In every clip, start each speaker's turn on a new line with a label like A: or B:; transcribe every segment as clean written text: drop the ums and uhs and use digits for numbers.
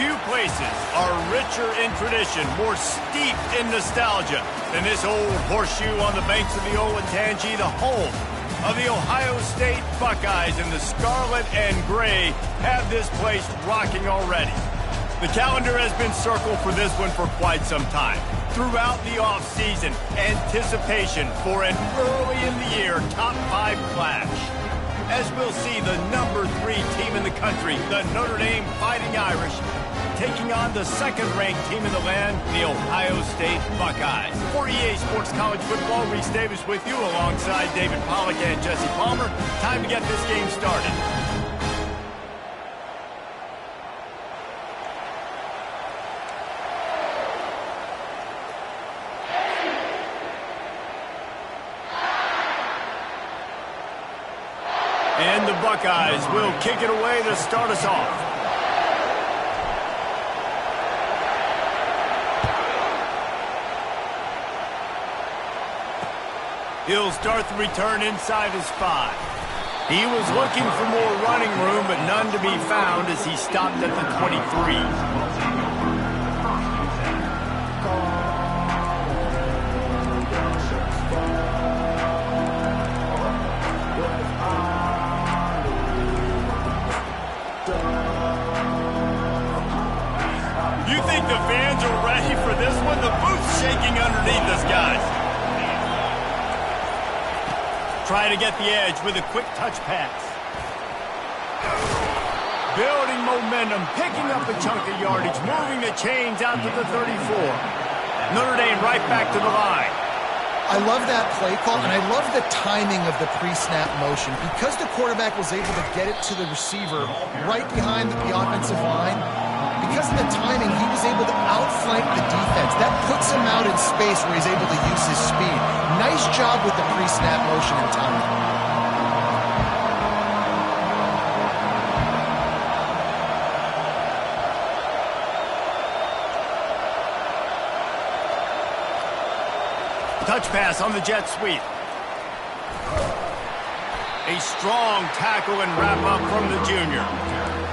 A: Few places are richer in tradition, more steeped in nostalgia than this old horseshoe on the banks of the Olentangy, the home of the Ohio State Buckeyes, and the scarlet and gray have this place rocking already. The calendar has been circled for this one for quite some time. Throughout the offseason, anticipation for an early-in-the-year top-5 clash. As we'll see, the number 3 team in the country, the Notre Dame Fighting Irish, taking on the second-ranked team in the land, the Ohio State Buckeyes. For EA Sports College Football, Reese Davis with you alongside David Pollack and Jesse Palmer. Time to get this game started. And the Buckeyes will kick it away to start us off. He'll start the return inside his 5. He was looking for more running room, but none to be found as he stopped at the 23. You think the fans are ready for this one? The booth's shaking underneath us, guys. Try to get the edge with a quick touch pass. Building momentum, picking up a chunk of yardage, moving the chains out to the 34. Notre Dame right back to the line.
B: I love that play call, and I love the timing of the pre-snap motion. Because the quarterback was able to get it to the receiver right behind the offensive line, because of the timing, he was able to outflank the defense. That puts him out in space where he's able to use his speed. Nice job with the pre-snap motion and timing.
A: Touch pass on the jet sweep. A strong tackle and wrap-up from the junior.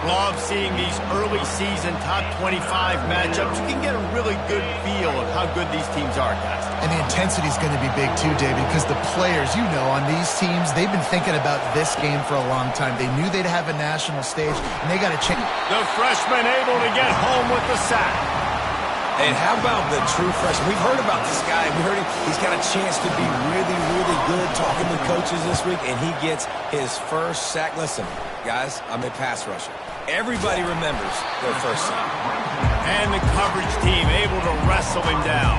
A: Love seeing these early season top 25 matchups. You can get a really good feel of how good these teams are, guys.
B: And the intensity is going to be big too, David, because the players, you know, on these teams, they've been thinking about this game for a long time. They knew they'd have a national stage, and they got to change.
A: The freshman able to get home with the sack.
C: And how about the true freshman? We've heard about this guy. We heard he's got a chance to be really, really good talking to coaches this week, and he gets his first sack. Listen, guys, I'm a pass rusher. Everybody remembers their first sack.
A: And the coverage team able to wrestle him down.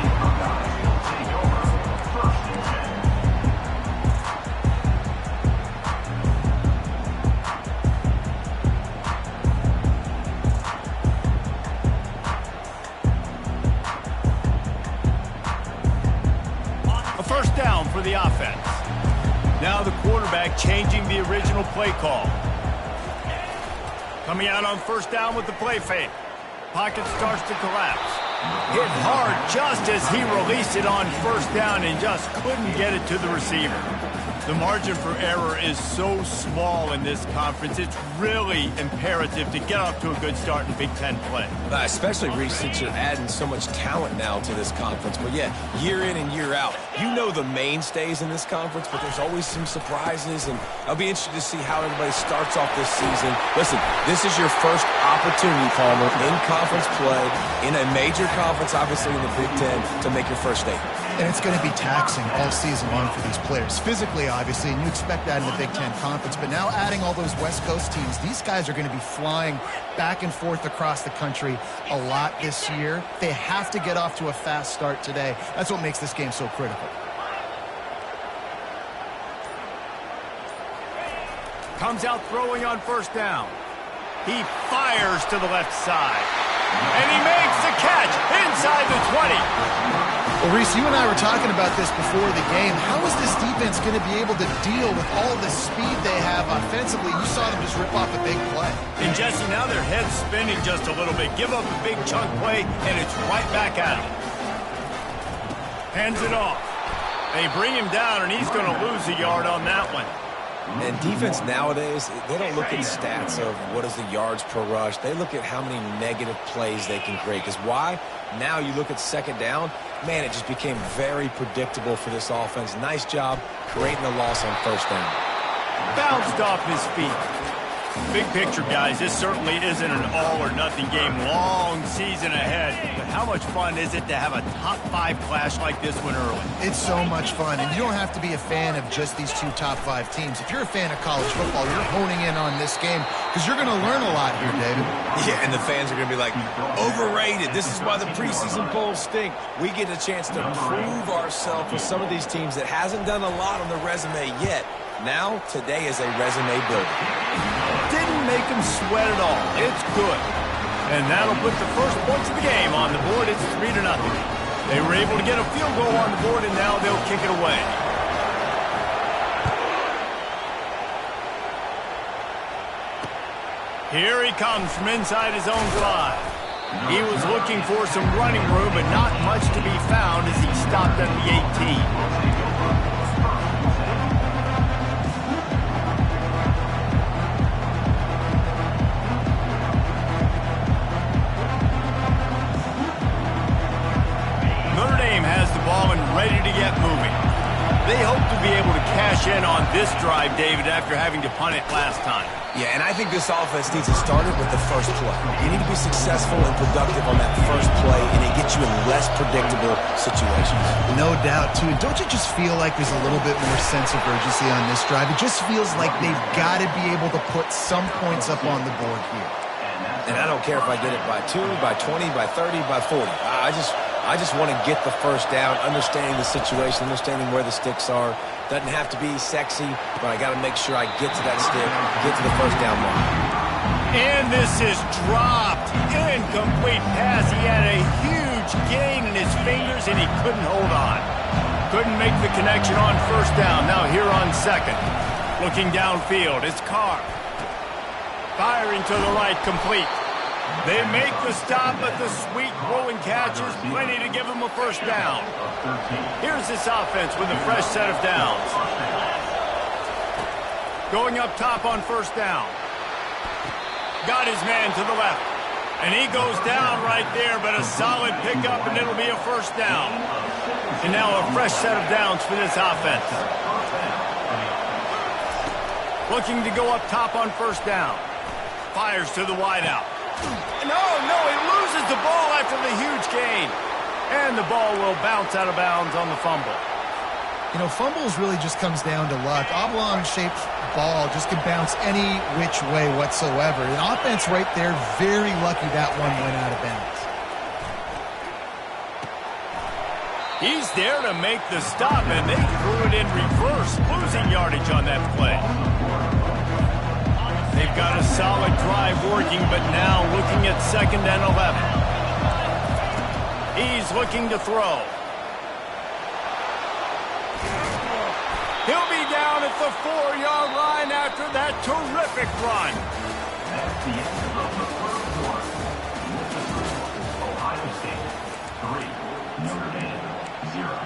A: A first down for the offense. Now the quarterback changing the original play call. Coming out on first down with the play fake. Pocket starts to collapse. Hit hard just as he released it on first down and just couldn't get it to the receiver. The margin for error is so small in this conference. It's really imperative to get off to a good start in Big Ten play.
C: Especially, Reese, since you're adding so much talent now to this conference. But, yeah, year in and year out, you know the mainstays in this conference, but there's always some surprises, and I'll be interested to see how everybody starts off this season. Listen, this is your first opportunity, Palmer, in conference play, in a major conference, obviously in the Big Ten, to make your first statement.
B: And it's going to be taxing all season long for these players. Physically, obviously, and you expect that in the Big Ten Conference. But now adding all those West Coast teams, these guys are going to be flying back and forth across the country a lot this year. They have to get off to a fast start today. That's what makes this game so critical.
A: Comes out throwing on first down. He fires to the left side. And he makes the catch inside the 20.
B: Well, Reese, you and I were talking about this before the game. How is this defense going to be able to deal with all the speed they have offensively? You saw them just rip off a big play.
A: And, Jesse, now their head's spinning just a little bit. Give up a big chunk play, and it's right back at him. Hands it off. They bring him down, and he's going to lose a yard on that one.
C: And defense nowadays, they don't look at stats of what is the yards per rush. They look at how many negative plays they can create. Because why? Now you look at second down, man, it just became very predictable for this offense. Nice job creating a loss on first down.
A: Bounced off his feet. Big picture, guys, this certainly isn't an all-or-nothing game. Long season ahead. But how much fun is it to have a top-5 clash like this one early?
B: It's so much fun, and you don't have to be a fan of just these two top-5 teams. If you're a fan of college football, you're honing in on this game because you're going to learn a lot here, David.
C: Yeah, and the fans are going to be like, overrated. This is why the preseason polls stink. We get a chance to prove ourselves with some of these teams that hasn't done a lot on the resume yet. Now, today is a resume builder.
A: Didn't make him sweat at all. It's good. And that'll put the first points of the game on the board. It's 3-0. They were able to get a field goal on the board, and now they'll kick it away. Here he comes from inside his own 5. He was looking for some running room, but not much to be found as he stopped at the 18. Ready to get moving. They hope to be able to cash in on this drive, David, after having to punt it last time.
C: Yeah, and I think this offense needs to start it with the first play. You need to be successful and productive on that first play, and it gets you in less predictable situations.
B: No doubt, too. Don't you just feel like there's a little bit more sense of urgency on this drive? It just feels like they've got to be able to put some points up on the board here.
C: And I don't care if I get it by 2, by 20, by 30, by 40. I just want to get the first down, understanding the situation, understanding where the sticks are. Doesn't have to be sexy, but I got to make sure I get to that stick, get to the first down line.
A: And this is dropped. Incomplete pass. He had a huge gain in his fingers, and he couldn't hold on. Couldn't make the connection on first down. Now here on second. Looking downfield, it's Carr. Firing to the right, complete. They make the stop, but the sweet rolling catch is plenty to give them a first down. Here's this offense with a fresh set of downs. Going up top on first down. Got his man to the left. And he goes down right there, but a solid pickup, and it'll be a first down. And now a fresh set of downs for this offense. Looking to go up top on first down. Fires to the wideout. No, he loses the ball after the huge gain. And the ball will bounce out of bounds on the fumble.
B: You know, fumbles really just comes down to luck. Oblong-shaped ball just can bounce any which way whatsoever. An offense right there, very lucky that one went out of bounds.
A: He's there to make the stop, and they threw it in reverse, losing yardage on that play. They've got a solid drive working, but now looking at 2nd and 11. He's looking to throw. He'll be down at the 4-yard line after that terrific run.
D: That's the end of the first quarter. Ohio State 3, Notre Dame 0.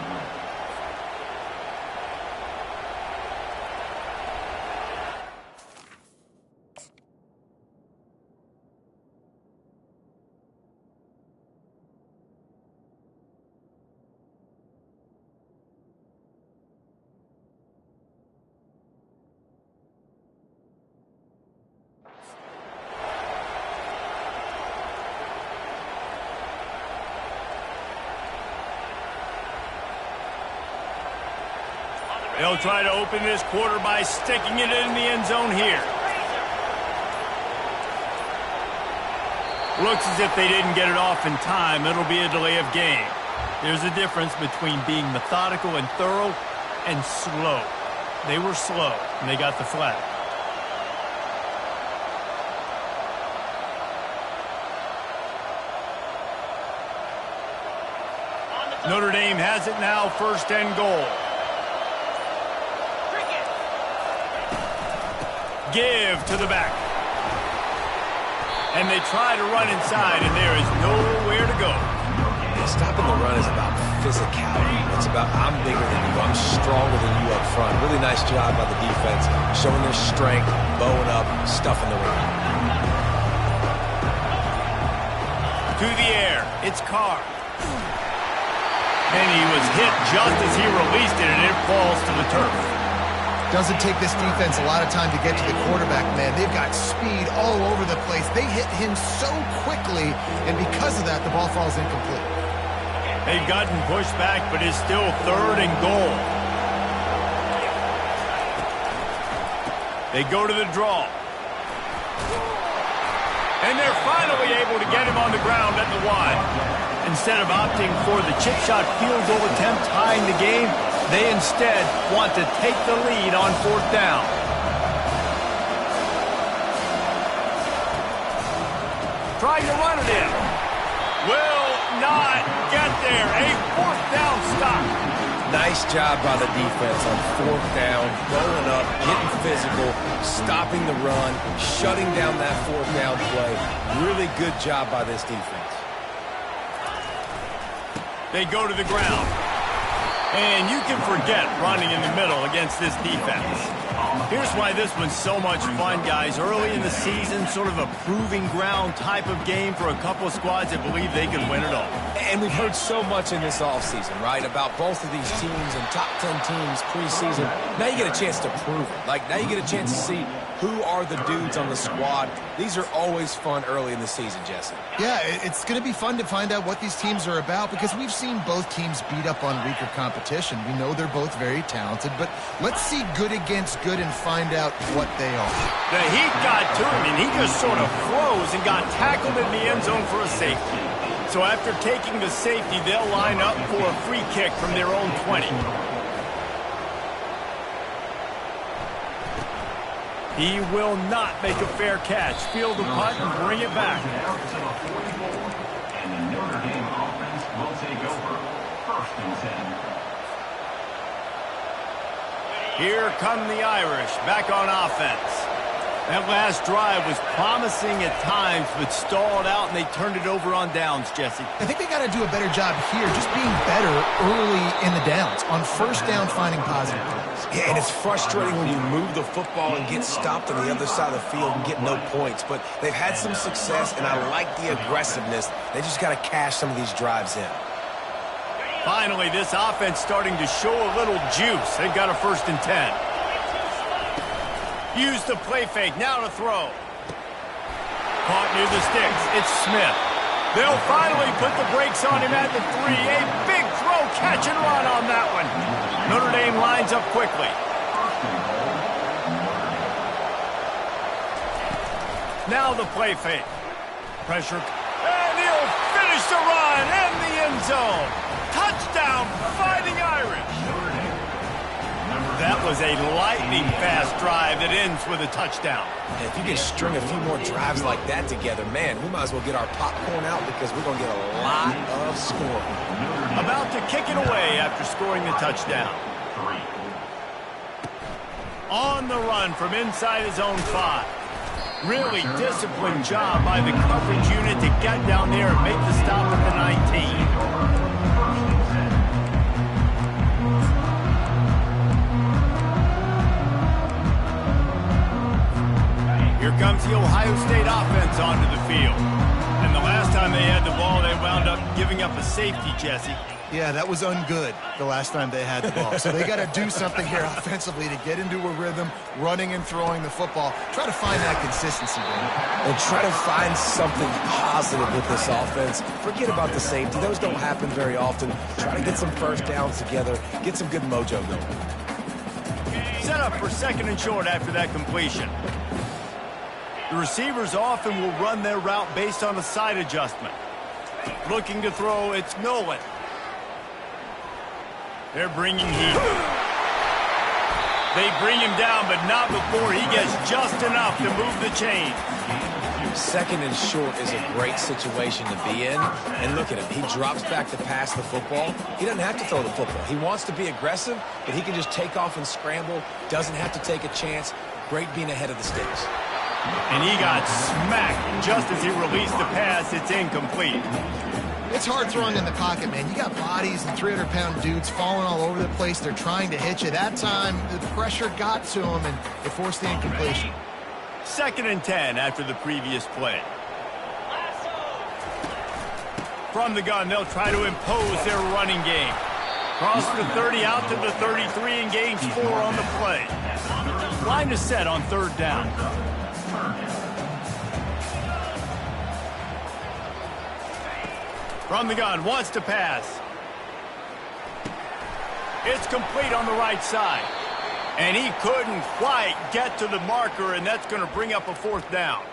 A: They'll try to open this quarter by sticking it in the end zone here. Looks as if they didn't get it off in time. It'll be a delay of game. There's a difference between being methodical and thorough and slow. They were slow, and they got the flag. Notre Dame has it now, 1st and goal. Give to the back. And they try to run inside, and there is nowhere to go.
C: Stopping the run is about physicality. It's about, I'm bigger than you, I'm stronger than you up front. Really nice job by the defense, showing their strength, bowing up, stuffing the run.
A: To the air, it's Carr. And he was hit just as he released it, and it falls to the turf.
B: Doesn't take this defense a lot of time to get to the quarterback, man. They've got speed all over the place. They hit him so quickly, and because of that, the ball falls incomplete.
A: They've gotten pushed back, but it's still 3rd and goal. They go to the draw. And they're finally able to get him on the ground at the 1. Instead of opting for the chip shot field goal attempt tying the game, they instead want to take the lead on 4th down. Trying to run it in. Will not get there. A 4th down stop.
C: Nice job by the defense on 4th down, rolling up, getting physical, stopping the run, shutting down that 4th down play. Really good job by this defense.
A: They go to the ground. And you can forget running in the middle against this defense. Here's why this one's so much fun, guys. Early in the season, sort of a proving ground type of game for a couple of squads that believe they can win it all.
C: And we've heard so much in this offseason, right, about both of these teams and top 10 teams preseason. Now you get a chance to prove it. Like, now you get a chance to see who are the dudes on the squad. These are always fun early in the season, Jesse.
B: Yeah, it's going to be fun to find out what these teams are about because we've seen both teams beat up on weaker competition. We know they're both very talented, but let's see good against good and find out what they are.
A: The heat got to him, and he just sort of froze and got tackled in the end zone for a safety. So after taking the safety, they'll line up for a free kick from their own 20. He will not make a fair catch. Field the punt and bring it back.
D: And the Notre Dame offense will take over. 1st and 10.
A: Here come the Irish back on offense. That last drive was promising at times, but stalled out, and they turned it over on downs, Jesse.
B: I think they got to do a better job here, just being better early in the downs. On 1st down, finding positive plays.
C: Yeah, and it's frustrating when you move the football and get stopped on the other side of the field and get no points. But they've had some success, and I like the aggressiveness. They just got to cash some of these drives in.
A: Finally, this offense starting to show a little juice. They've got a 1st and 10. Use the play fake, now to throw. Caught near the sticks, it's Smith. They'll finally put the brakes on him at the 3. A big throw, catch and run on that one. Notre Dame lines up quickly. Now the play fake. Pressure, and he'll finish the run in the end zone. Touchdown, Fighting Irish. That was a lightning-fast drive that ends with a touchdown.
C: And if you can string a few more drives like that together, man, we might as well get our popcorn out because we're going to get a lot of scoring.
A: About to kick it away after scoring the touchdown. On the run from inside his own 5. Really disciplined job by the coverage unit to get down there and make the stop at the 19. Here comes the Ohio State offense onto the field. And the last time they had the ball, they wound up giving up a safety, Jesse.
B: Yeah, that was ungood the last time they had the ball. So they got to do something here offensively to get into a rhythm, running and throwing the football. Try to find that consistency, man.
C: And try to find something positive with this offense. Forget about the safety. Those don't happen very often. Try to get some 1st downs together. Get some good mojo going.
A: Set up for 2nd and short after that completion. The receivers often will run their route based on a side adjustment. Looking to throw, it's Nolan. They're bringing heat. They bring him down, but not before he gets just enough to move the chain.
C: 2nd and short is a great situation to be in. And look at him. He drops back to pass the football. He doesn't have to throw the football. He wants to be aggressive, but he can just take off and scramble. Doesn't have to take a chance. Great being ahead of the sticks.
A: And he got smacked just as he released the pass. It's incomplete.
B: It's hard throwing in the pocket, man. You got bodies and 300-pound dudes falling all over the place. They're trying to hit you. That time, the pressure got to them, and it forced the incompletion.
A: 2nd and 10 after the previous play. From the gun, they'll try to impose their running game. Cross the 30 out to the 33 and gains 4 on the play. Line is set on 3rd down. From the gun, wants to pass. It's complete on the right side. And he couldn't quite get to the marker, and that's going to bring up a 4th down.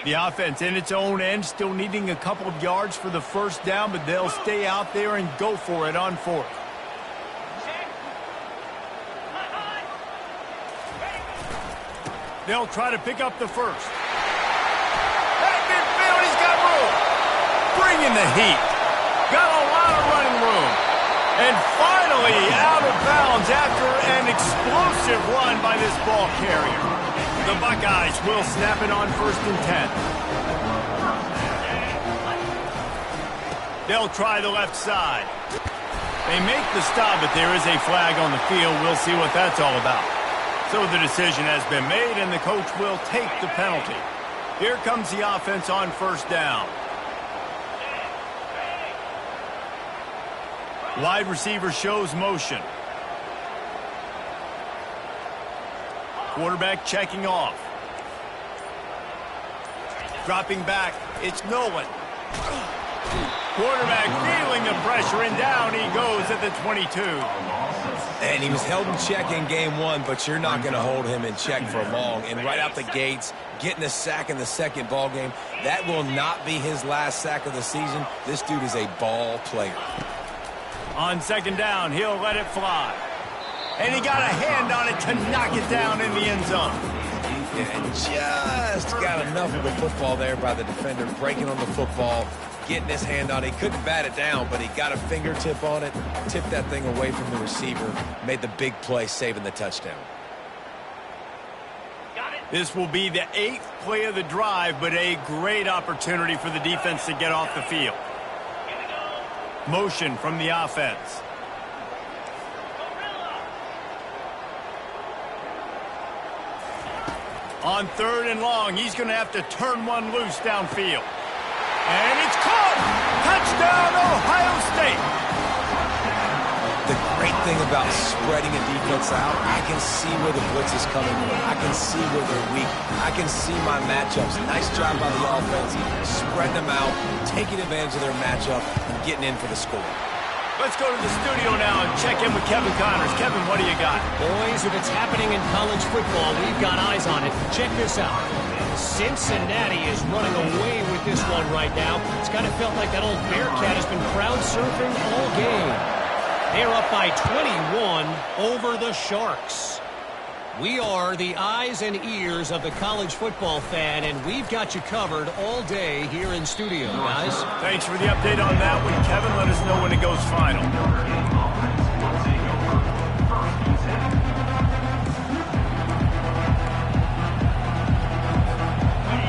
A: The offense in its own end, still needing a couple of yards for the 1st down, but they'll stay out there and go for it on 4th. They'll try to pick up the 1st. At midfield, he's got room. Bringing the heat. Got a lot of running room. And finally out of bounds after an explosive run by this ball carrier. The Buckeyes will snap it on 1st and 10. They'll try the left side. They make the stop, but there is a flag on the field. We'll see what that's all about. So the decision has been made, and the coach will take the penalty. Here comes the offense on 1st down. Wide receiver shows motion. Quarterback checking off. Dropping back, it's Nolan. Quarterback feeling the pressure, and down he goes at the 22.
C: And he was held in check in game 1, but you're not going to hold him in check for long. And right out the gates, getting a sack in the 2nd ball game, that will not be his last sack of the season. This dude is a ball player.
A: On 2nd down, he'll let it fly. And he got a hand on it to knock it down in the end zone.
C: And just got enough of the football there by the defender, breaking on the football, getting his hand on it. He couldn't bat it down, but he got a fingertip on it, tipped that thing away from the receiver, made the big play, saving the touchdown.
A: This will be the 8th play of the drive, but a great opportunity for the defense to get off the field. Motion from the offense. On 3rd and long, he's going to have to turn one loose downfield. And it's caught! Touchdown, Ohio State!
C: The great thing about spreading a defense out, I can see where the blitz is coming from. I can see where they're weak. I can see my matchups. Nice job by the offense, spreading them out, taking advantage of their matchup, and getting in for the score.
A: Let's go to the studio now and check in with Kevin Connors. Kevin, what do you got?
E: Boys, if it's happening in college football, we've got eyes on it. Check this out. Cincinnati is running away with this one right now. It's kind of felt like that old Bearcat has been crowd surfing all game. They're up by 21 over the Sharks. We are the eyes and ears of the college football fan, and we've got you covered all day here in studio, guys.
A: Thanks for the update on that one, Kevin. Let us know when it goes final.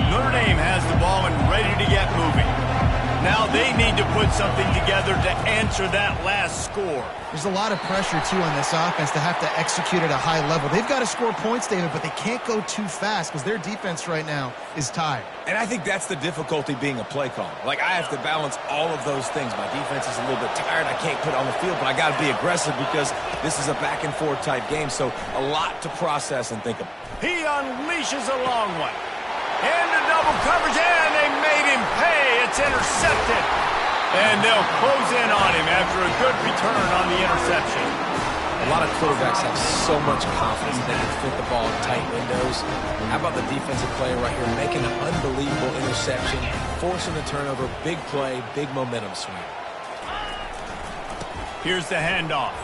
A: Notre Dame has the ball and ready to get moving. Now they need to put something together to answer that last score.
B: There's a lot of pressure, too, on this offense to have to execute at a high level. They've got to score points, David, but they can't go too fast because their defense right now is tired.
C: And I think that's the difficulty being a play caller. Like, I have to balance all of those things. My defense is a little bit tired. I can't put it on the field, but I got to be aggressive because this is a back-and-forth type game, so a lot to process and think of.
A: He unleashes a long one. Into double coverage, and they made him pay. It's intercepted. And they'll close in on him after a good return on the interception.
C: A lot of quarterbacks have so much confidence they can fit the ball in tight windows. How about the defensive player right here making an unbelievable interception, forcing the turnover, big play, big momentum swing.
A: Here's the handoff.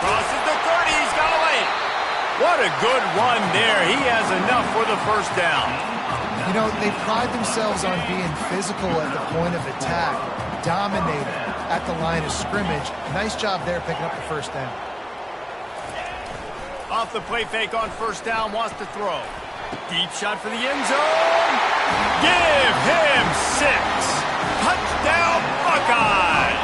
A: Crosses the 30, he's got to lay it. What a good run there. He has enough for the 1st down.
B: You know, they pride themselves on being physical at the point of attack, dominating at the line of scrimmage. Nice job there picking up the 1st down.
A: Off the play fake on first down, wants to throw. Deep shot for the end zone. Give him 6. Touchdown, Buckeyes!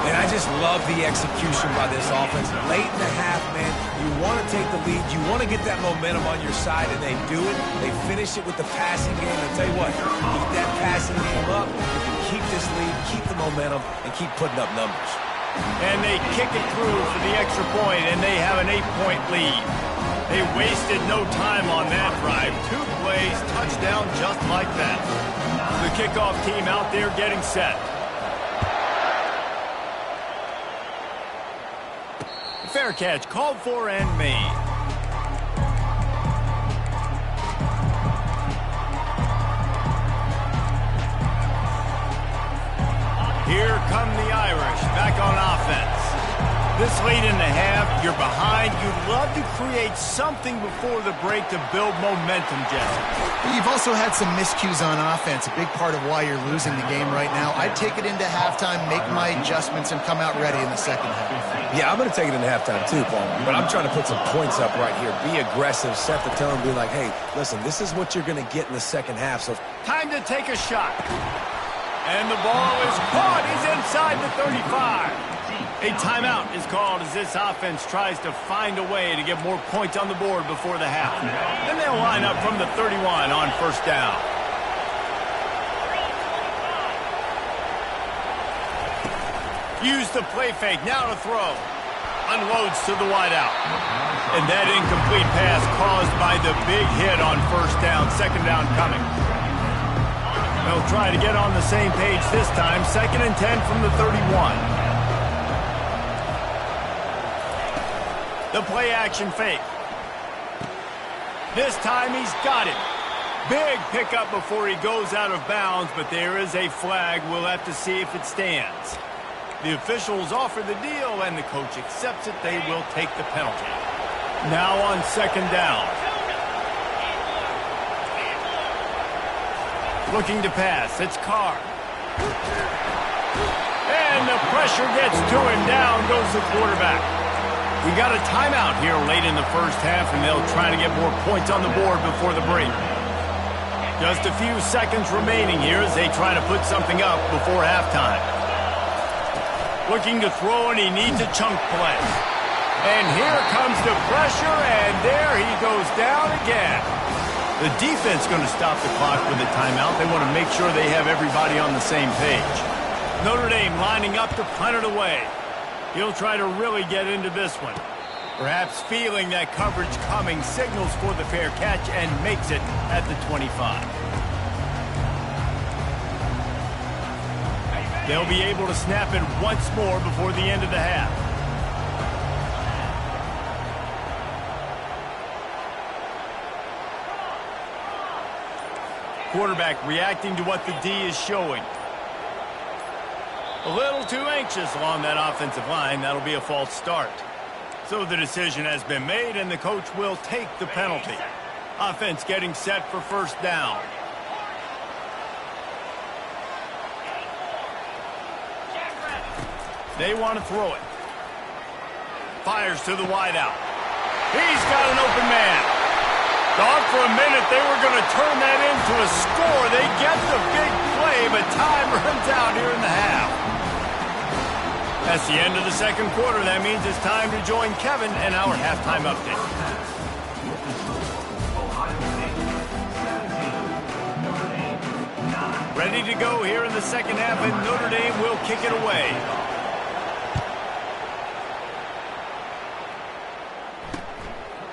C: And I just love the execution by this offense. Late in the half, man, you want to take the lead. You want to get that momentum on your side, and they do it. They finish it with the passing game. I'll tell you what, keep that passing game up. You can keep this lead, keep the momentum, and keep putting up numbers.
A: And they kick it through for the extra point, and they have an 8-point lead. They wasted no time on that drive. 2 plays, touchdown just like that. The kickoff team out there getting set. Fair catch called for and made. Here come the Irish back on offense. This late in the half, you're behind. You'd love to create something before the break to build momentum, Jesse.
B: You've also had some miscues on offense, a big part of why you're losing the game right now. I'd take it into halftime, make my adjustments, and come out ready in the second half.
C: Yeah, I'm going to take it into halftime too, Paul. But I'm trying to put some points up right here. Be aggressive, set the tone, be like, hey, listen, this is what you're going to get in the second half. So
A: time to take a shot. And the ball is caught. He's inside the 35. A timeout is called as this offense tries to find a way to get more points on the board before the half. Then they'll line up from the 31 on first down. Use the play fake, now to throw. Unloads to the wideout. And that incomplete pass caused by the big hit on first down. Second down coming. They'll try to get on the same page this time. 2nd and 10 from the 31. The play action fake. This time he's got it. Big pickup before he goes out of bounds, but there is a flag. We'll have to see if it stands. The officials offer the deal, and the coach accepts it. They will take the penalty. Now on 2nd down. Looking to pass. It's Carr. And the pressure gets to him. Down goes the quarterback. We got a timeout here late in the first half, and they'll try to get more points on the board before the break. Just a few seconds remaining here as they try to put something up before halftime. Looking to throw, and he needs a chunk play. And here comes the pressure, and there he goes down again. The defense going to stop the clock with a timeout. They want to make sure they have everybody on the same page. Notre Dame lining up to punt it away. He'll try to really get into this one. Perhaps feeling that coverage coming, signals for the fair catch and makes it at the 25. They'll be able to snap it once more before the end of the half. Quarterback reacting to what the D is showing. A little too anxious along that offensive line. That'll be a false start. So the decision has been made, and the coach will take the penalty. Offense getting set for first down. They want to throw it. Fires to the wideout. He's got an open man. Thought for a minute they were going to turn that into a score. They get the big play, but time runs out here in the half. That's the end of the second quarter. That means it's time to join Kevin in our halftime update. Ready to go here in the second half, and Notre Dame will kick it away.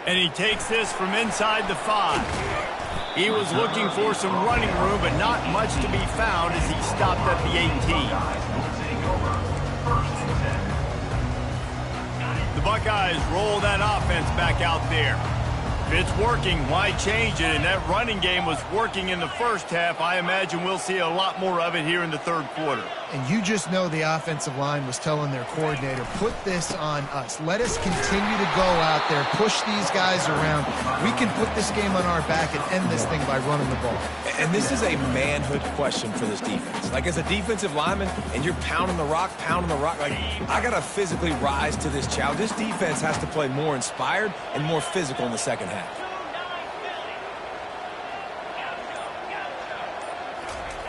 A: And he takes this from inside the 5. He was looking for some running room, but not much to be found as he stopped at the 18. The Buckeyes roll that offense back out there. If it's working, why change it? And that running game was working in the first half. I imagine we'll see a lot more of it here in the third quarter.
B: And you just know the offensive line was telling their coordinator, put this on us. Let us continue to go out there, push these guys around. We can put this game on our back and end this thing by running the ball.
C: And this is a manhood question for this defense. Like, as a defensive lineman, and you're pounding the rock, like, I got to physically rise to this challenge. This defense has to play more inspired and more physical in the second half.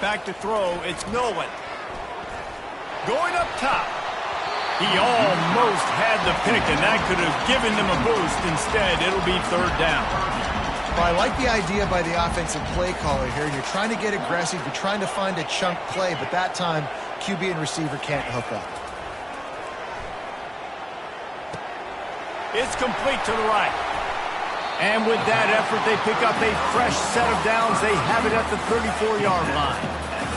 A: Back to throw, it's Nolan. Going up top. He almost had the pick, and that could have given them a boost. Instead, it'll be third down.
B: Well, I like the idea by the offensive play caller here. You're trying to get aggressive. You're trying to find a chunk play, but that time, QB and receiver can't hook up.
A: It's complete to the right. And with that effort, they pick up a fresh set of downs. They have it at the 34-yard line.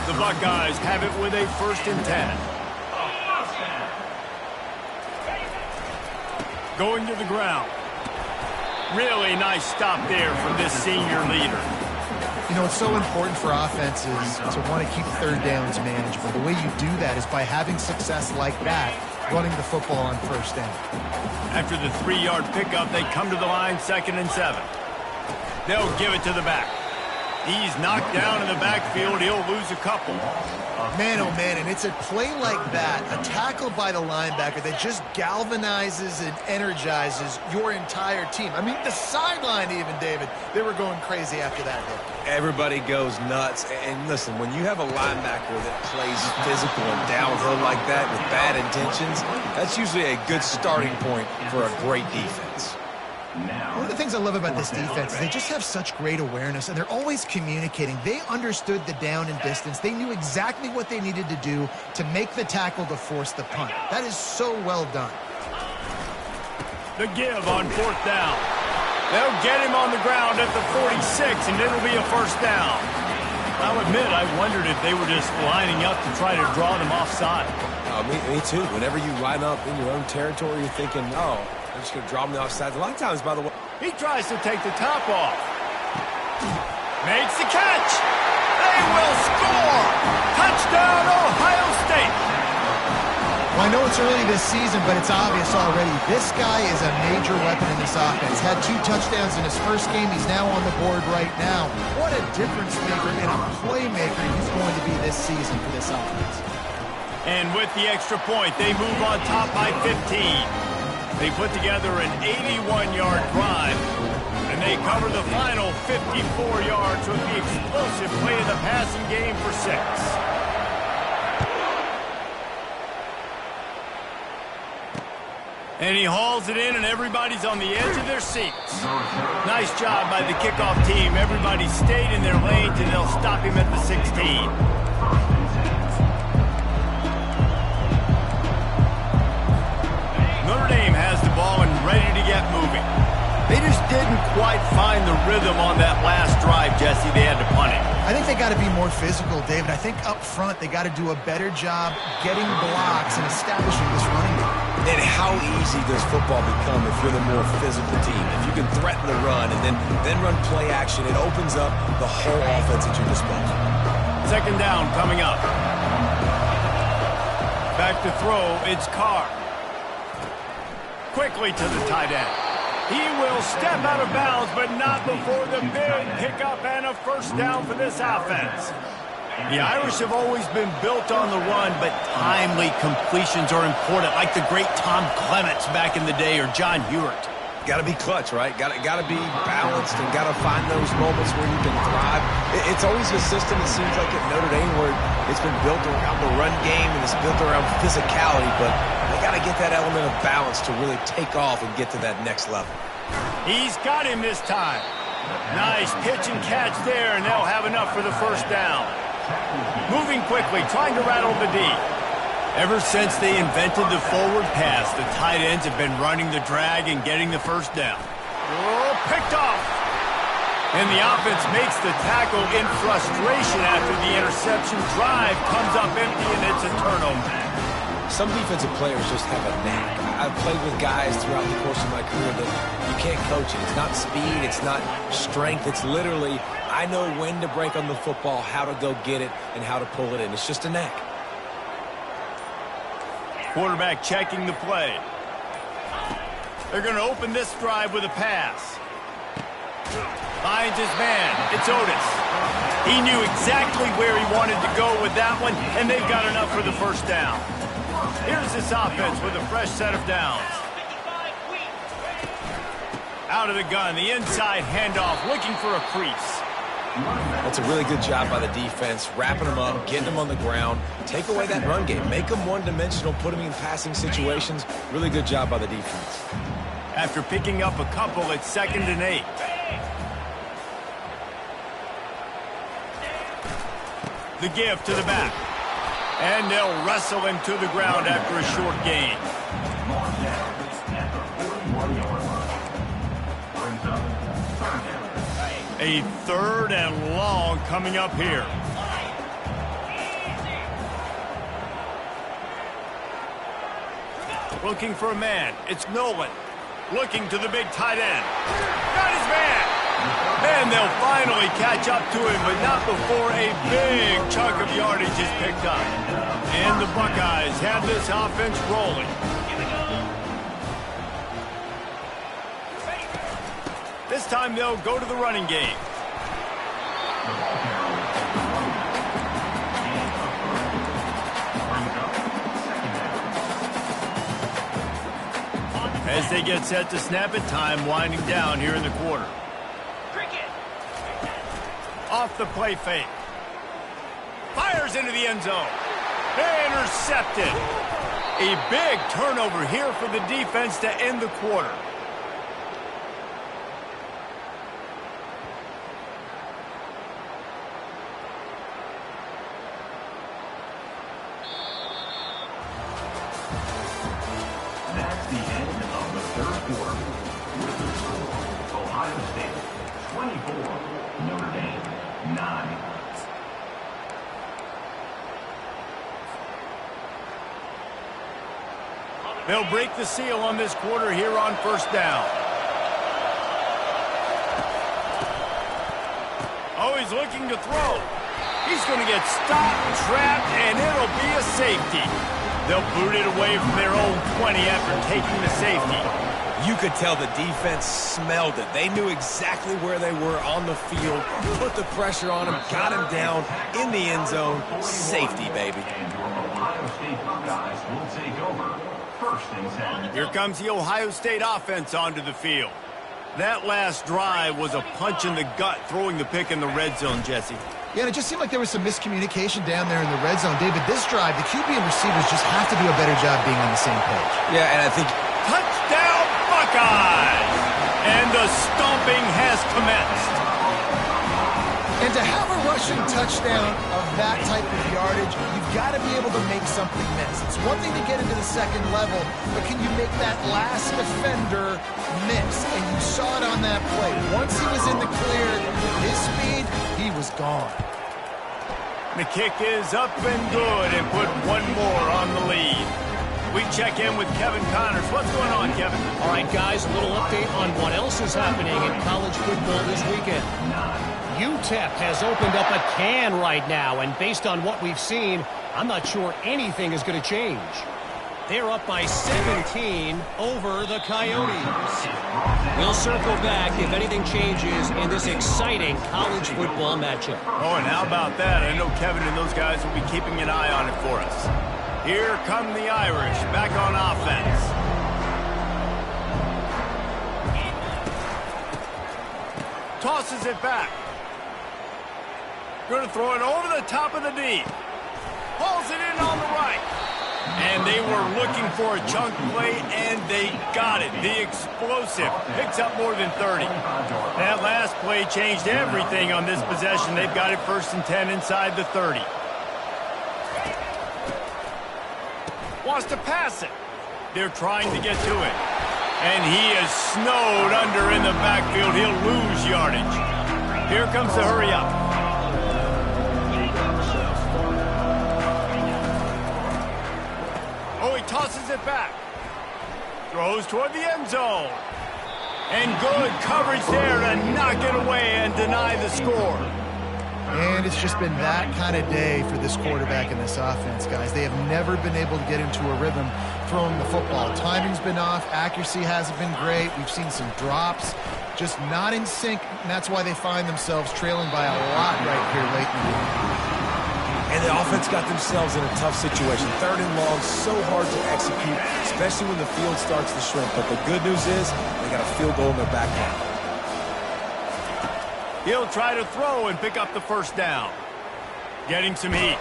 A: The Buckeyes have it with a 1st and 10. Going to the ground. Really nice stop there from this senior leader.
B: You know, it's so important for offenses to want to keep third downs manageable. The way you do that is by having success like that, running the football on 1st down.
A: After the 3-yard pickup, they come to the line, 2nd and 7. They'll give it to the back. He's knocked down in the backfield. He'll lose a couple.
B: Man, oh man, and it's a play like that, a tackle by the linebacker that just galvanizes and energizes your entire team. I mean, the sideline even, David, they were going crazy after that hit.
C: Everybody goes nuts. And listen, when you have a linebacker that plays physical and downhill like that with bad intentions, that's usually a good starting point for a great defense.
B: One of the things I love about this defense is they just have such great awareness, and they're always communicating. They understood the down and distance. They knew exactly what they needed to do to make the tackle to force the punt. That is so well done.
A: The give on 4th down. They'll get him on the ground at the 46, and it'll be a 1st down. I'll admit, I wondered if they were just lining up to try to draw them offside.
C: Me too. Whenever you line up in your own territory, you're thinking, oh, I'm just going to draw them the offside. A lot of times, by the way,
A: he tries to take the top off. Makes the catch. They will score. Touchdown, Ohio State.
B: Well, I know it's early this season, but it's obvious already. This guy is a major weapon in this offense. Had 2 touchdowns in his first game. He's now on the board right now. What a difference maker and a playmaker he's going to be this season for this offense.
A: And with the extra point, they move on top by 15. They put together an 81-yard drive, and they cover the final 54 yards with the explosive play of the passing game for 6. And he hauls it in, and everybody's on the edge of their seats. Nice job by the kickoff team. Everybody stayed in their lanes, and they'll stop him at the 16. Notre Dame has the ball and ready to get moving. They just didn't quite find the rhythm on that last drive, Jesse. They had to punt it.
B: I think they got to be more physical, David. I think up front they got to do a better job getting blocks and establishing this running game.
C: And how easy does football become if you're the more physical team? If you can threaten the run and then run play action, it opens up the whole offense at your disposal.
A: 2nd down coming up. Back to throw, it's Carr. Quickly to the tight end. He will step out of bounds, but not before the big pickup and a 1st down for this offense. The Irish have always been built on the run, but timely completions are important, like the great Tom Clements back in the day or John Hewart.
C: Got to be clutch, right? Got to be balanced and got to find those moments where you can thrive. It's always a system, it seems like, at Notre Dame where it's been built around the run game and it's built around physicality, but they got to get that element of balance to really take off and get to that next level.
A: He's got him this time. Nice pitch and catch there, and they'll have enough for the 1st down. Moving quickly, trying to rattle the D. Ever since they invented the forward pass, the tight ends have been running the drag and getting the 1st down. Oh, picked off. And the offense makes the tackle in frustration after the interception. Drive comes up empty, and it's a turnover.
C: Some defensive players just have a knack. I've played with guys throughout the course of my career that you can't coach it. It's not speed, it's not strength. It's literally, I know when to break on the football, how to go get it, and how to pull it in. It's just a knack.
A: Quarterback checking the play. They're going to open this drive with a pass. Finds his man. It's Otis. He knew exactly where he wanted to go with that one, and they've got enough for the first down. Here's this offense with a fresh set of downs. Out of the gun, the inside handoff, looking for a crease.
C: That's a really good job by the defense, wrapping them up, getting them on the ground, take away that run game, make them one-dimensional, put them in passing situations. Really good job by the defense.
A: After picking up a couple, it's 2nd and 8. The give to the back. And they'll wrestle him to the ground after a short gain. A 3rd and long coming up here. Looking for a man. It's Nolan. Looking to the big tight end. Got his man. And they'll finally catch up to him, but not before a big chunk of yardage is picked up. And the Buckeyes have this offense rolling. This time they'll go to the running game. As they get set to snap it, time winding down here in the quarter. Off the play fake. Fires into the end zone. Intercepted. A big turnover here for the defense to end the quarter.
D: That's the end of the 3rd quarter. With the score, Ohio State 24, Notre Dame 9.
A: They'll break the seal on this quarter here on 1st down. Oh, he's looking to throw. He's going to get stopped, trapped, and it'll be a safety. They'll boot it away from their own 20 after taking the safety.
C: You could tell the defense smelled it. They knew exactly where they were on the field, put the pressure on him, got him down in the end zone. Safety, baby.
D: And your Ohio State Buckeyes will take over. First and 10.
A: Here comes the Ohio State offense onto the field. That last drive was a punch in the gut, throwing the pick in the red zone, Jesse.
B: Yeah, and it just seemed like there was some miscommunication down there in the red zone. David, this drive, the QB and receivers just have to do a better job being on the same page.
C: Yeah, and I think...
A: Touchdown, Buckeyes! And the stomping has commenced.
B: And to have a rushing touchdown of that type of yardage, you've got to be able to make something miss. It's one thing to get into the second level, but can you make that last defender miss? And you saw it on that play. Once he was in the clear, his speed, he was gone.
A: The kick is up and good and put one more on the lead. We check in with Kevin Connors. What's going on, Kevin?
E: All right, guys, a little update on what else is happening in college football this weekend. UTEP has opened up a can right now, and based on what we've seen, I'm not sure anything is going to change. They're up by 17 over the Coyotes. We'll circle back if anything changes in this exciting college football matchup.
A: Oh, and how about that? I know Kevin and those guys will be keeping an eye on it for us. Here come the Irish, back on offense. Tosses it back. Going to throw it over the top of the D. Hauls it in on the right. And they were looking for a chunk play, and they got it. The explosive picks up more than 30. That last play changed everything on this possession. They've got it 1st and 10 inside the 30. Wants to pass it. They're trying to get to it. And he is snowed under in the backfield. He'll lose yardage. Here comes the hurry up. Tosses it back. Throws toward the end zone. And good coverage there to knock it away and deny the score.
B: And it's just been that kind of day for this quarterback and this offense, guys. They have never been able to get into a rhythm throwing the football. Timing's been off. Accuracy hasn't been great. We've seen some drops. Just not in sync, and that's why they find themselves trailing by a lot right here late in the game.
C: And the offense got themselves in a tough situation. 3rd and long, so hard to execute, especially when the field starts to shrink. But the good news is they got a field goal in their back pocket.
A: He'll try to throw and pick up the first down. Getting some heat.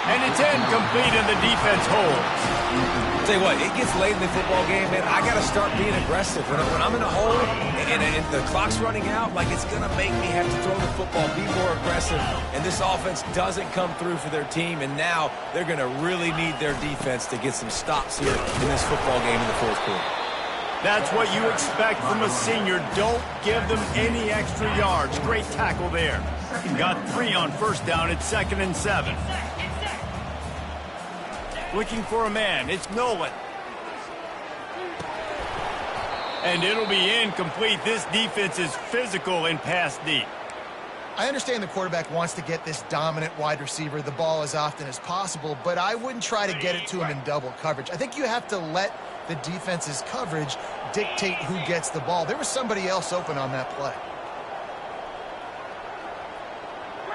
A: And it's incomplete, and the defense holds.
C: Tell you what, it gets late in the football game, man. I got to start being aggressive. When I'm in a hole and the clock's running out, like, it's going to make me have to throw the football, be more aggressive. And this offense doesn't come through for their team, and now they're going to really need their defense to get some stops here in this football game in the 4th quarter.
A: That's what you expect from a senior. Don't give them any extra yards. Great tackle there. Got 3 on first down. It's 2nd and 7. Looking for a man. It's Nolan. And it'll be incomplete. This defense is physical and pass deep.
B: I understand the quarterback wants to get this dominant wide receiver the ball as often as possible, but I wouldn't try to get it to him in double coverage. I think you have to let the defense's coverage dictate who gets the ball. There was somebody else open on that play.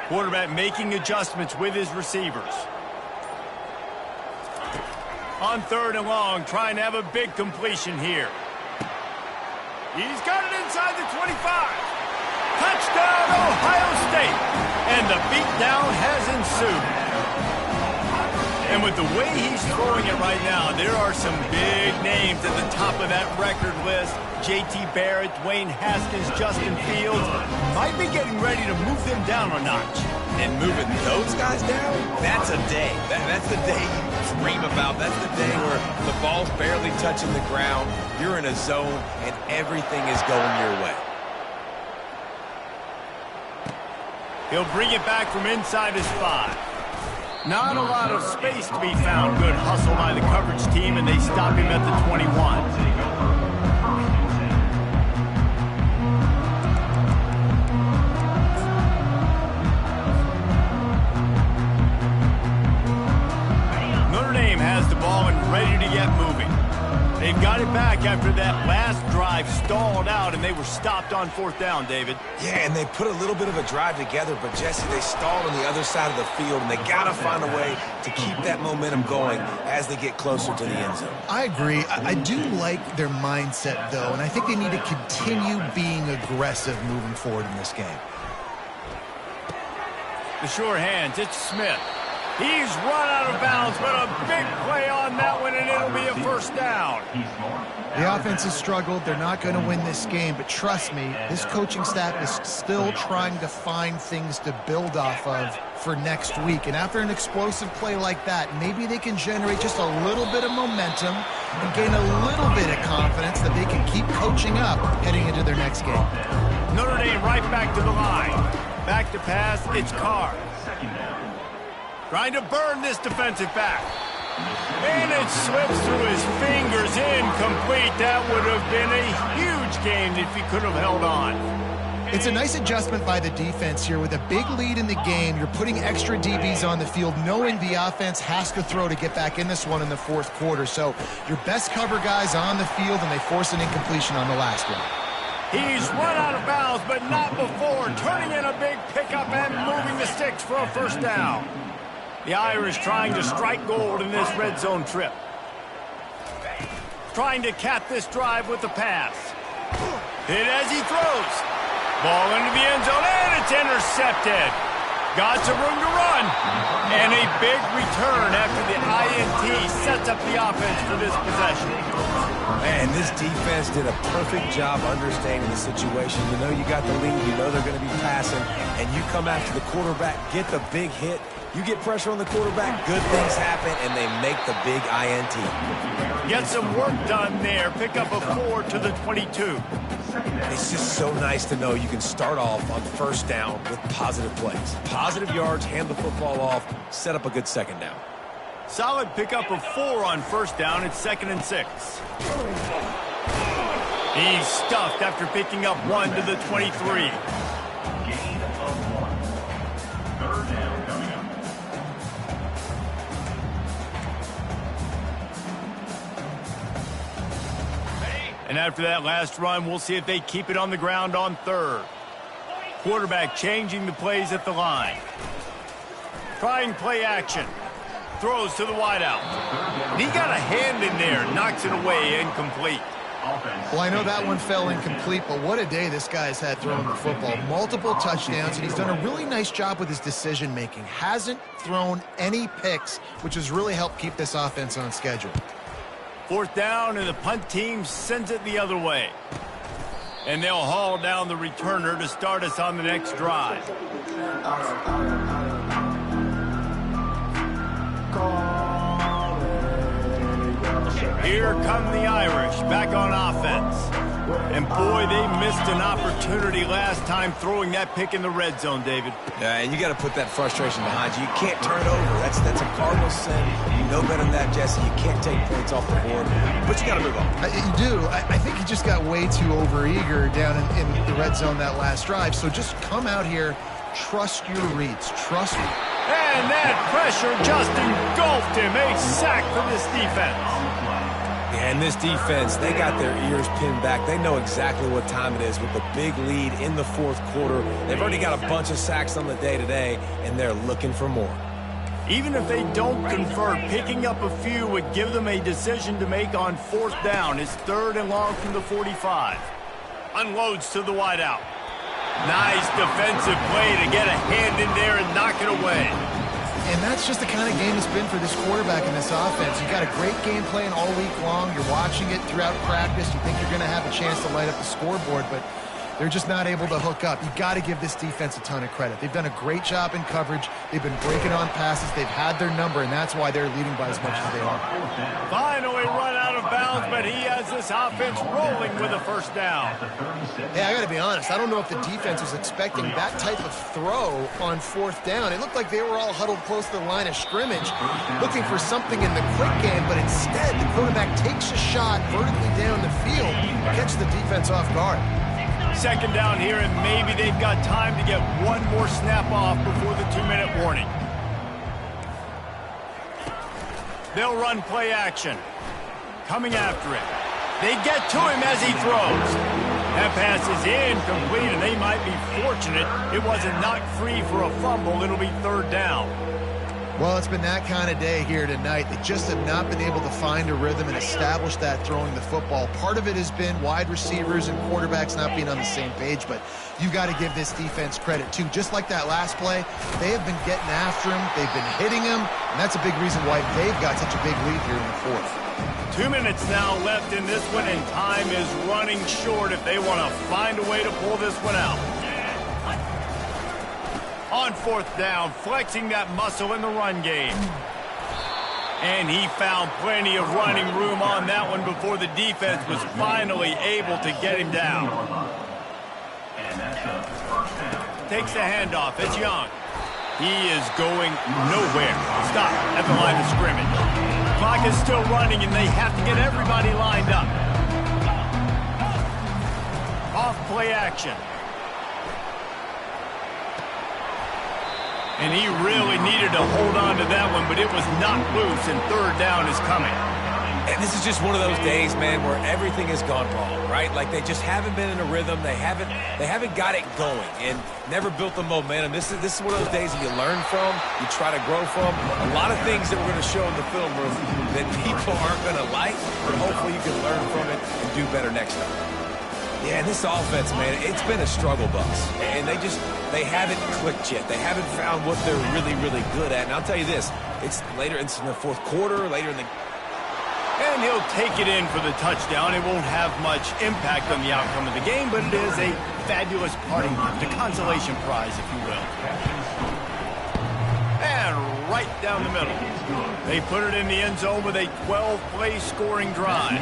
A: Quarterback making adjustments with his receivers. On 3rd and long, trying to have a big completion here. He's got it inside the 25. Touchdown, Ohio State. And the beatdown has ensued. And with the way he's throwing it right now, there are some big names at the top of that record list. J.T. Barrett, Dwayne Haskins, Justin Fields might be getting ready to move them down a notch.
C: And moving those guys down, that's a day. That's the day you dream about. That's the day where the ball's barely touching the ground, you're in a zone, and everything is going your way.
A: He'll bring it back from inside his 5. Not a lot of space to be found. Good hustle by the coverage team, and they stop him at the 21. Ready to get moving. They've got it back after that last drive stalled out, and they were stopped on 4th down, David.
C: Yeah, and they put a little bit of a drive together, but, Jesse, they stalled on the other side of the field, and they got to find a way to keep that momentum going as they get closer to the end zone.
B: I agree. I do like their mindset, though, and I think they need to continue being aggressive moving forward in this game.
A: The sure hands, it's Smith. He's run out of bounds, but a big play on that one, and it'll be a first down.
B: The offense has struggled. They're not going to win this game, but trust me, this coaching staff is still trying to find things to build off of for next week. And after an explosive play like that, maybe they can generate just a little bit of momentum and gain a little bit of confidence that they can keep coaching up heading into their next game.
A: Notre Dame right back to the line. Back to pass, it's Carr. Trying to burn this defensive back. And it slips through his fingers, incomplete. That would have been a huge game if he could have held on.
B: It's a nice adjustment by the defense here. With a big lead in the game, you're putting extra DBs on the field, knowing the offense has to throw to get back in this one in the 4th quarter. So your best cover guys on the field, and they force an incompletion on the last one.
A: He's run out of bounds, but not before. Turning in a big pickup and moving the sticks for a first down. The Irish trying to strike gold in this red zone trip. Trying to cap this drive with the pass. Hit as he throws. Ball into the end zone, and it's intercepted. Got some room to run. And a big return after the INT sets up the offense for this possession.
C: Man, this defense did a perfect job understanding the situation. You know you got the lead, you know they're going to be passing, and you come after the quarterback, get the big hit. You get pressure on the quarterback, good things happen, and they make the big INT.
A: Get some work done there. Pick up a 4 to the 22.
C: It's just so nice to know you can start off on first down with positive plays. Positive yards, hand the football off, set up a good second down.
A: Solid pickup of 4 on first down. It's 2nd and 6. He's stuffed after picking up 1 to the 23. And after that last run, we'll see if they keep it on the ground on third. Quarterback changing the plays at the line. Trying play action. Throws to the wideout. He got a hand in there, knocks it away, incomplete.
B: Well, I know that one fell incomplete, but what a day this guy's had throwing the football. Multiple touchdowns, and he's done a really nice job with his decision-making. Hasn't thrown any picks, which has really helped keep this offense on schedule.
A: Fourth down, and the punt team sends it the other way. And they'll haul down the returner to start us on the next drive. Here come the Irish back on offense. And boy, they missed an opportunity last time throwing that pick in the red zone, David.
C: Yeah, and you got to put that frustration behind you. You can't turn it over. That's a cardinal sin. You know better than that, Jesse. You can't take points off the board, but you got to move on.
B: You do. I think he just got way too overeager down in the red zone that last drive. So just come out here, trust your reads, trust me.
A: And that pressure just engulfed him. A sack for this defense.
C: Yeah, and this defense, they got their ears pinned back. They know exactly what time it is with the big lead in the fourth quarter. They've already got a bunch of sacks on the day today, and they're looking for more.
A: Even if they don't convert, picking up a few would give them a decision to make on fourth down. It's third and long from the 45. Unloads to the wideout. Nice defensive play to get a hand in there and knock it away.
B: And that's just the kind of game it's been for this quarterback in this offense. You've got a great game plan all week long. You're watching it throughout practice. You think you're going to have a chance to light up the scoreboard, but they're just not able to hook up. You've got to give this defense a ton of credit. They've done a great job in coverage. They've been breaking on passes. They've had their number, and that's why they're leading by as much as they are.
A: Finally run out of bounds, but he has this offense rolling with a first down.
B: Hey, I got to be honest. I don't know if the defense was expecting that type of throw on fourth down. It looked like they were all huddled close to the line of scrimmage, looking for something in the quick game, but instead the quarterback takes a shot vertically down the field, catches the defense off guard.
A: Second down here, and maybe they've got time to get one more snap off before the 2-minute warning. They'll run play action. Coming after him. They get to him as he throws. That pass is incomplete, and they might be fortunate it wasn't knocked free for a fumble. It'll be third down.
B: Well, it's been that kind of day here tonight. They just have not been able to find a rhythm and establish that throwing the football. Part of it has been wide receivers and quarterbacks not being on the same page, but you've got to give this defense credit, too. Just like that last play, they have been getting after him. They've been hitting him, and that's a big reason why they've got such a big lead here in the fourth.
A: 2 minutes now left in this one, and time is running short if they want to find a way to pull this one out. On fourth down, flexing that muscle in the run game. And he found plenty of running room on that one before the defense was finally able to get him down. Takes the handoff. It's Young. He is going nowhere. Stop at the line of scrimmage. Clock is still running, and they have to get everybody lined up. Off play action. And he really needed to hold on to that one, but it was knocked loose, and third down is coming.
C: And this is just one of those days, man, where everything has gone wrong, right? Like they just haven't been in a rhythm. They haven't got it going and never built the momentum. This is one of those days that you learn from, you try to grow from. A lot of things that we're going to show in the film room that people aren't going to like, but hopefully you can learn from it and do better next time. Yeah, and this offense, man, it's been a struggle bus. And they haven't clicked yet. They haven't found what they're really, really good at. And I'll tell you this, it's in the fourth quarter, later in the...
A: And he'll take it in for the touchdown. It won't have much impact on the outcome of the game, but it is a fabulous parting gift, a consolation prize, if you will. And right down the middle. They put it in the end zone with a 12-play scoring drive.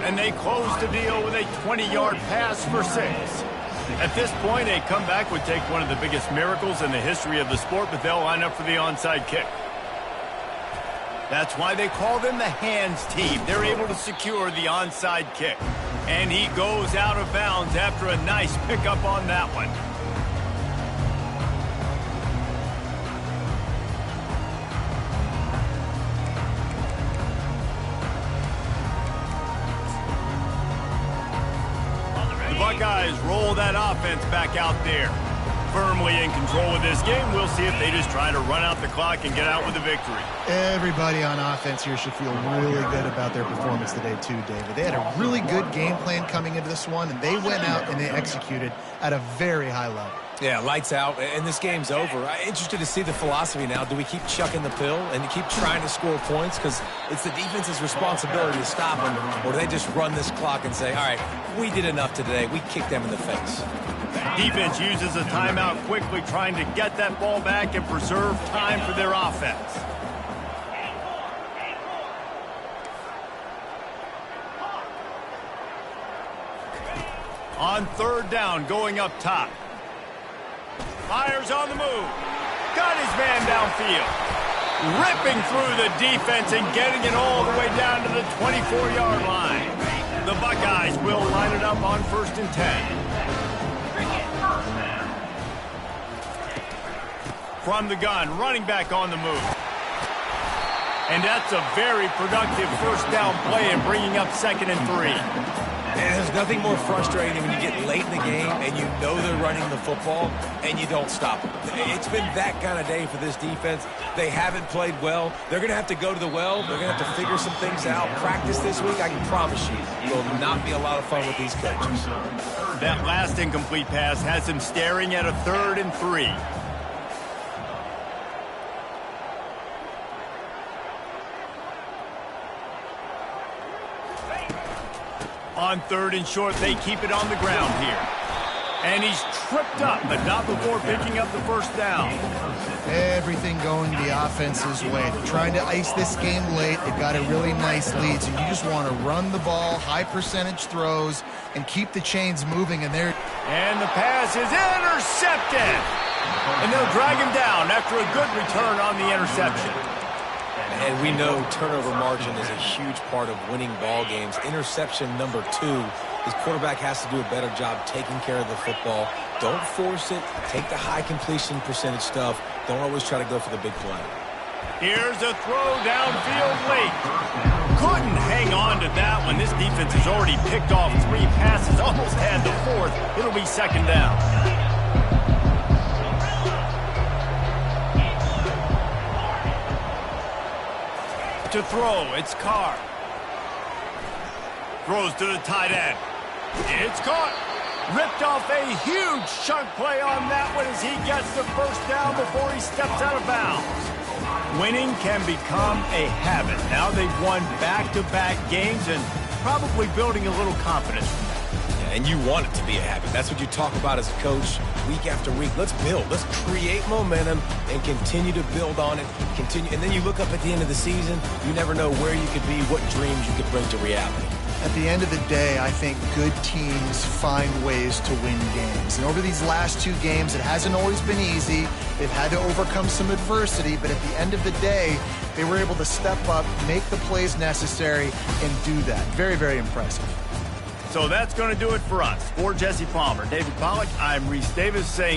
A: And they close the deal with a 20-yard pass for 6. At this point, a comeback would take one of the biggest miracles in the history of the sport, but they'll line up for the onside kick. That's why they call them the hands team. They're able to secure the onside kick. And he goes out of bounds after a nice pickup on that one. Buckeyes roll that offense back out there. Firmly in control of this game. We'll see if they just try to run out the clock and get out with a victory.
B: Everybody on offense here should feel really good about their performance today too, David. They had a really good game plan coming into this one, and they went out and they executed at a very high level.
C: Yeah, lights out, and this game's over. I'm interested to see the philosophy now. Do we keep chucking the pill and keep trying to score points? Because it's the defense's responsibility to stop them. Or do they just run this clock and say, all right, we did enough today. We kicked them in the face.
A: Defense uses a timeout quickly, trying to get that ball back and preserve time for their offense. On third down, going up top. Fires on the move. Got his man downfield. Ripping through the defense and getting it all the way down to the 24-yard line. The Buckeyes will line it up on 1st and 10. From the gun, running back on the move. And that's a very productive first down play and bringing up 2nd and 3.
C: And there's nothing more frustrating than when you get late in the game and you know they're running the football and you don't stop them. It's been that kind of day for this defense. They haven't played well. They're going to have to go to the well. They're going to have to figure some things out. Practice this week, I can promise you, will not be a lot of fun with these coaches.
A: That last incomplete pass has him staring at a 3rd and 3. On 3rd and short, they keep it on the ground here. And he's tripped up, but not before picking up the first down.
B: Everything going the offense's way. They're trying to ice this game late. They've got a really nice lead, so you just want to run the ball, high percentage throws, and keep the chains moving. And
A: the pass is intercepted. And they'll drag him down after a good return on the interception.
C: And we know turnover margin is a huge part of winning ball games. Interception number 2. His quarterback has to do a better job taking care of the football. Don't force it. Take the high completion percentage stuff. Don't always try to go for the big play.
A: Here's a throw downfield late. Couldn't hang on to that one. This defense has already picked off 3 passes, almost had the 4th. It'll be 2nd down. To throw, it's Carr. Throws to the tight end. It's caught. Ripped off a huge chunk play on that one as he gets the first down before he steps out of bounds. Winning can become a habit. Now they've won back-to-back games and probably building a little confidence.
C: And you want it to be a habit. That's what you talk about as a coach week after week. Let's build. Let's create momentum and continue to build on it. And then you look up at the end of the season, you never know where you could be, what dreams you could bring to reality.
B: at the end of the day, I think good teams find ways to win games. And over these last two games, it hasn't always been easy. They've had to overcome some adversity, but at the end of the day, they were able to step up, make the plays necessary, and do that. Very, very impressive.
A: So that's going to do it for us. For Jesse Palmer, David Pollack, I'm Reese Davis saying